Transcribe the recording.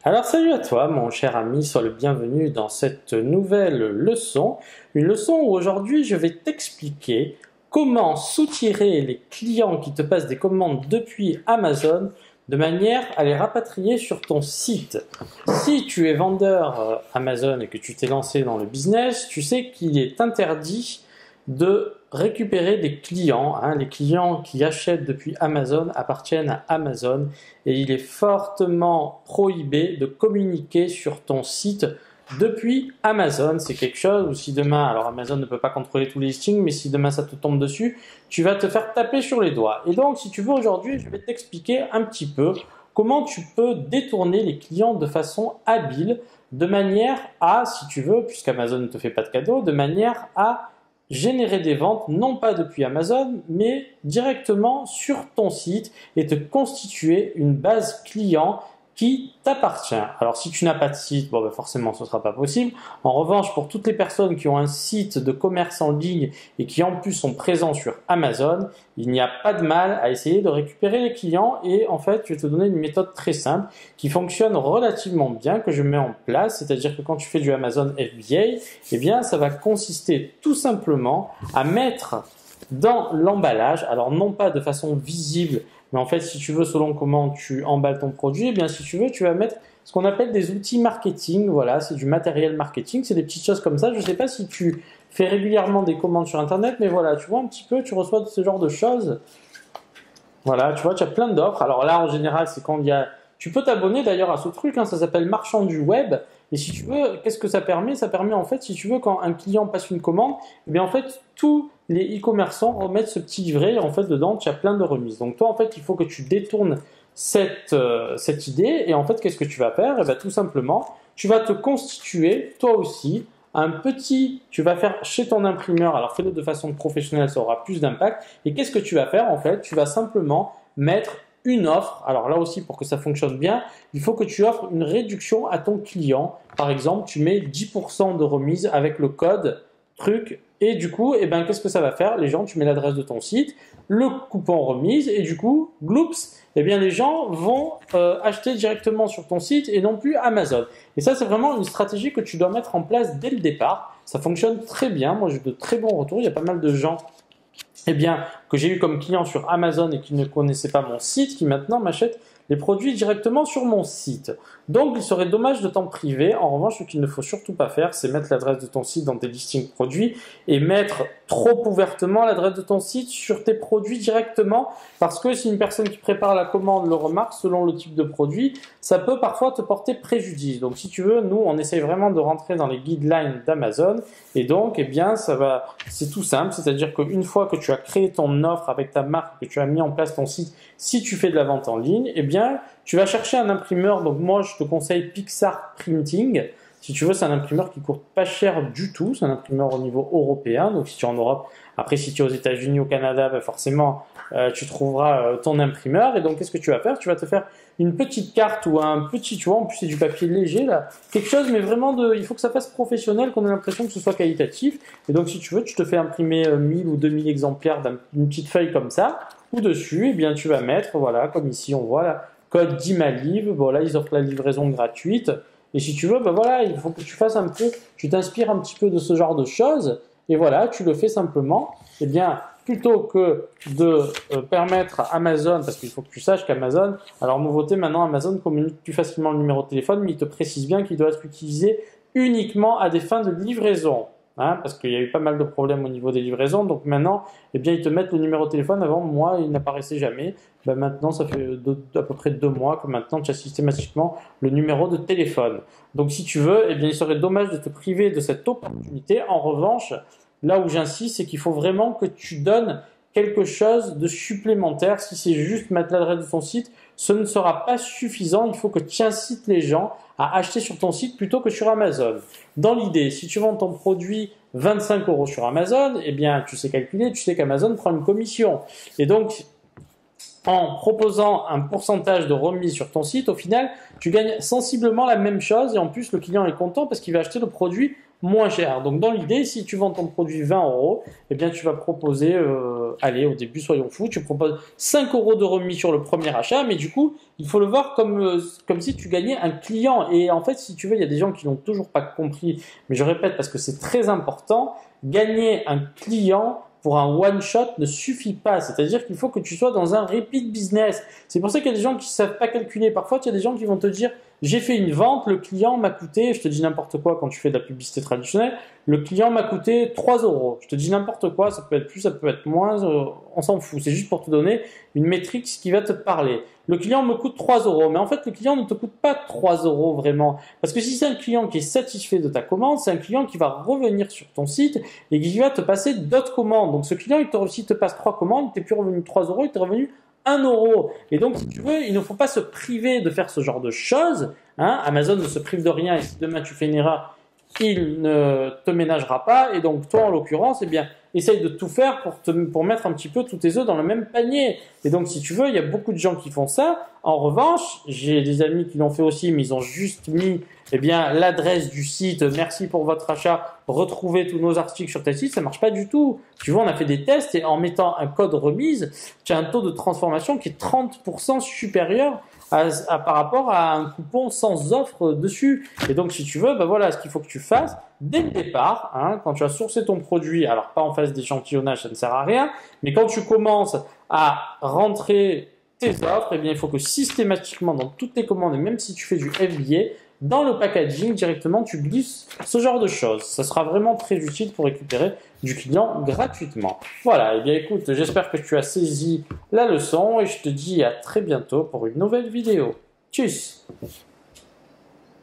Alors salut à toi mon cher ami, sois le bienvenu dans cette nouvelle leçon. Une leçon où aujourd'hui je vais t'expliquer comment soutirer les clients qui te passent des commandes depuis Amazon de manière à les rapatrier sur ton site. Si tu es vendeur Amazon et que tu t'es lancé dans le business, tu sais qu'il est interdit de récupérer des clients. Les clients qui achètent depuis Amazon appartiennent à Amazon et il est fortement prohibé de communiquer sur ton site depuis Amazon. C'est quelque chose où si demain, alors Amazon ne peut pas contrôler tous les listings, mais si demain ça te tombe dessus, tu vas te faire taper sur les doigts. Et donc, si tu veux, aujourd'hui, je vais t'expliquer un petit peu comment tu peux détourner les clients de façon habile, de manière à, si tu veux, puisqu'Amazon ne te fait pas de cadeau, de manière à générer des ventes, non pas depuis Amazon, mais directement sur ton site et te constituer une base client qui t'appartient. Alors si tu n'as pas de site, bon, ben forcément ce ne sera pas possible. En revanche, pour toutes les personnes qui ont un site de commerce en ligne et qui en plus sont présents sur Amazon, il n'y a pas de mal à essayer de récupérer les clients et en fait, je vais te donner une méthode très simple qui fonctionne relativement bien, que je mets en place, c'est-à-dire que quand tu fais du Amazon FBA, eh bien ça va consister tout simplement à mettre dans l'emballage, alors non pas de façon visible, mais en fait, si tu veux, selon comment tu emballes ton produit, eh bien, si tu veux, tu vas mettre ce qu'on appelle des outils marketing. Voilà, c'est du matériel marketing, c'est des petites choses comme ça. Je ne sais pas si tu fais régulièrement des commandes sur Internet, mais voilà, tu vois un petit peu, tu reçois ce genre de choses. Voilà, tu vois, tu as plein d'offres. Alors là, en général, c'est quand il y a... Tu peux t'abonner d'ailleurs à ce truc, ça s'appelle Marchand du Web. Et si tu veux, qu'est-ce que ça permet? Ça permet en fait, si tu veux, quand un client passe une commande, eh bien en fait, tous les e-commerçants remettent ce petit livret et en fait, dedans, tu as plein de remises. Donc toi, en fait, il faut que tu détournes cette idée. Et en fait, qu'est-ce que tu vas faire? Eh bien, tout simplement, tu vas te constituer, toi aussi, tu vas faire chez ton imprimeur, alors fais-le de façon professionnelle, ça aura plus d'impact. Et qu'est-ce que tu vas faire en fait? Tu vas simplement mettre une offre. Alors là aussi, pour que ça fonctionne bien, il faut que tu offres une réduction à ton client. Par exemple, tu mets 10% de remise avec le code truc. Et du coup, eh ben, qu'est-ce que ça va faire? Les gens, tu mets l'adresse de ton site, le coupon remise, et du coup, gloops, eh bien, les gens vont acheter directement sur ton site et non plus Amazon. Et ça, c'est vraiment une stratégie que tu dois mettre en place dès le départ. Ça fonctionne très bien. Moi, j'ai de très bons retours. Il y a pas mal de gens que j'ai eu comme client sur Amazon et qui ne connaissaient pas mon site, qui maintenant m'achètent les produits directement sur mon site. Donc, il serait dommage de t'en priver. En revanche, ce qu'il ne faut surtout pas faire, c'est mettre l'adresse de ton site dans tes listings produits et mettre trop ouvertement l'adresse de ton site sur tes produits directement, parce que si une personne qui prépare la commande le remarque, selon le type de produit, ça peut parfois te porter préjudice. Donc, si tu veux, nous, on essaye vraiment de rentrer dans les guidelines d'Amazon et donc, eh bien, c'est tout simple, c'est-à-dire qu'une fois que tu as créé ton offre avec ta marque, que tu as mis en place ton site, si tu fais de la vente en ligne, eh bien, tu vas chercher un imprimeur. Donc moi, je te conseille Pixar Printing. Si tu veux, c'est un imprimeur qui coûte pas cher du tout. C'est un imprimeur au niveau européen. Donc si tu es en Europe, après si tu es aux États-Unis, au Canada, ben forcément, tu trouveras ton imprimeur. Et donc, qu'est-ce que tu vas faire? Tu vas te faire une petite carte ou un petit, tu vois, en plus c'est du papier léger là, quelque chose, mais vraiment il faut que ça fasse professionnel, qu'on ait l'impression que ce soit qualitatif. Et donc, si tu veux, tu te fais imprimer 1000 ou 2000 exemplaires d'une petite feuille comme ça. Ou dessus, eh bien, tu vas mettre, voilà, comme ici on voit là, code d'Imaliv. Voilà, ils offrent la livraison gratuite. Et si tu veux, ben voilà, il faut que tu fasses un peu, tu t'inspires un petit peu de ce genre de choses. Et voilà, tu le fais simplement. Eh bien, plutôt que de permettre à Amazon, parce qu'il faut que tu saches qu'Amazon, alors nouveauté maintenant, Amazon communique plus facilement le numéro de téléphone, mais il te précise bien qu'il doit être utilisé uniquement à des fins de livraison. Parce qu'il y a eu pas mal de problèmes au niveau des livraisons. Donc maintenant, eh bien, ils te mettent le numéro de téléphone. Avant, moi, il n'apparaissait jamais. Ben maintenant, ça fait à peu près 2 mois que maintenant, tu as systématiquement le numéro de téléphone. Donc si tu veux, eh bien, il serait dommage de te priver de cette opportunité. En revanche, là où j'insiste, c'est qu'il faut vraiment que tu donnes quelque chose de supplémentaire. Si c'est juste mettre l'adresse de ton site, ce ne sera pas suffisant. Il faut que tu incites les gens à acheter sur ton site plutôt que sur Amazon. Dans l'idée, si tu vends ton produit 25 € sur Amazon, eh bien, tu sais calculer, tu sais qu'Amazon prend une commission. Et donc, en proposant un pourcentage de remise sur ton site, au final, tu gagnes sensiblement la même chose et en plus, le client est content parce qu'il va acheter le produit moins cher. Donc dans l'idée, si tu vends ton produit 20 euros, eh bien tu vas proposer, allez, au début soyons fous, tu proposes 5 euros de remis sur le premier achat, mais du coup, il faut le voir comme si tu gagnais un client. Et en fait, si tu veux, il y a des gens qui n'ont toujours pas compris, mais je répète parce que c'est très important, gagner un client pour un one-shot ne suffit pas. C'est-à-dire qu'il faut que tu sois dans un repeat business. C'est pour ça qu'il y a des gens qui ne savent pas calculer. Parfois, il y a des gens qui vont te dire « J'ai fait une vente, le client m'a coûté… » Je te dis n'importe quoi quand tu fais de la publicité traditionnelle. « Le client m'a coûté 3 euros. » Je te dis n'importe quoi, ça peut être plus, ça peut être moins, on s'en fout. C'est juste pour te donner une métrique qui va te parler. Le client me coûte 3 euros. Mais en fait, le client ne te coûte pas 3 euros vraiment. Parce que si c'est un client qui est satisfait de ta commande, c'est un client qui va revenir sur ton site et qui va te passer d'autres commandes. Donc ce client, s'il te passe 3 commandes, il t'est plus revenu 3 euros, il t'est revenu 1 euro. Et donc, si tu veux, il ne faut pas se priver de faire ce genre de choses. Hein. Amazon ne se prive de rien et si demain tu fais une erreur, il ne te ménagera pas. Et donc, toi, en l'occurrence, eh bien, essaye de tout faire pour mettre un petit peu tous tes œufs dans le même panier. Et donc, si tu veux, il y a beaucoup de gens qui font ça. En revanche, j'ai des amis qui l'ont fait aussi, mais ils ont juste mis eh bien, l'adresse du site. Merci pour votre achat. Retrouvez tous nos articles sur tel site. Ça marche pas du tout. Tu vois, on a fait des tests et en mettant un code remise, tu as un taux de transformation qui est 30% supérieur par rapport à un coupon sans offre dessus. Et donc, si tu veux, ben voilà, ce qu'il faut que tu fasses dès le départ, hein, quand tu as sourcé ton produit, alors pas en phase d'échantillonnage, ça ne sert à rien, mais quand tu commences à rentrer tes offres, eh bien, il faut que systématiquement, dans toutes tes commandes, et même si tu fais du FBA, dans le packaging, directement, tu glisses ce genre de choses. Ça sera vraiment très utile pour récupérer du client gratuitement. Voilà, eh bien écoute, j'espère que tu as saisi la leçon et je te dis à très bientôt pour une nouvelle vidéo. Tchuss!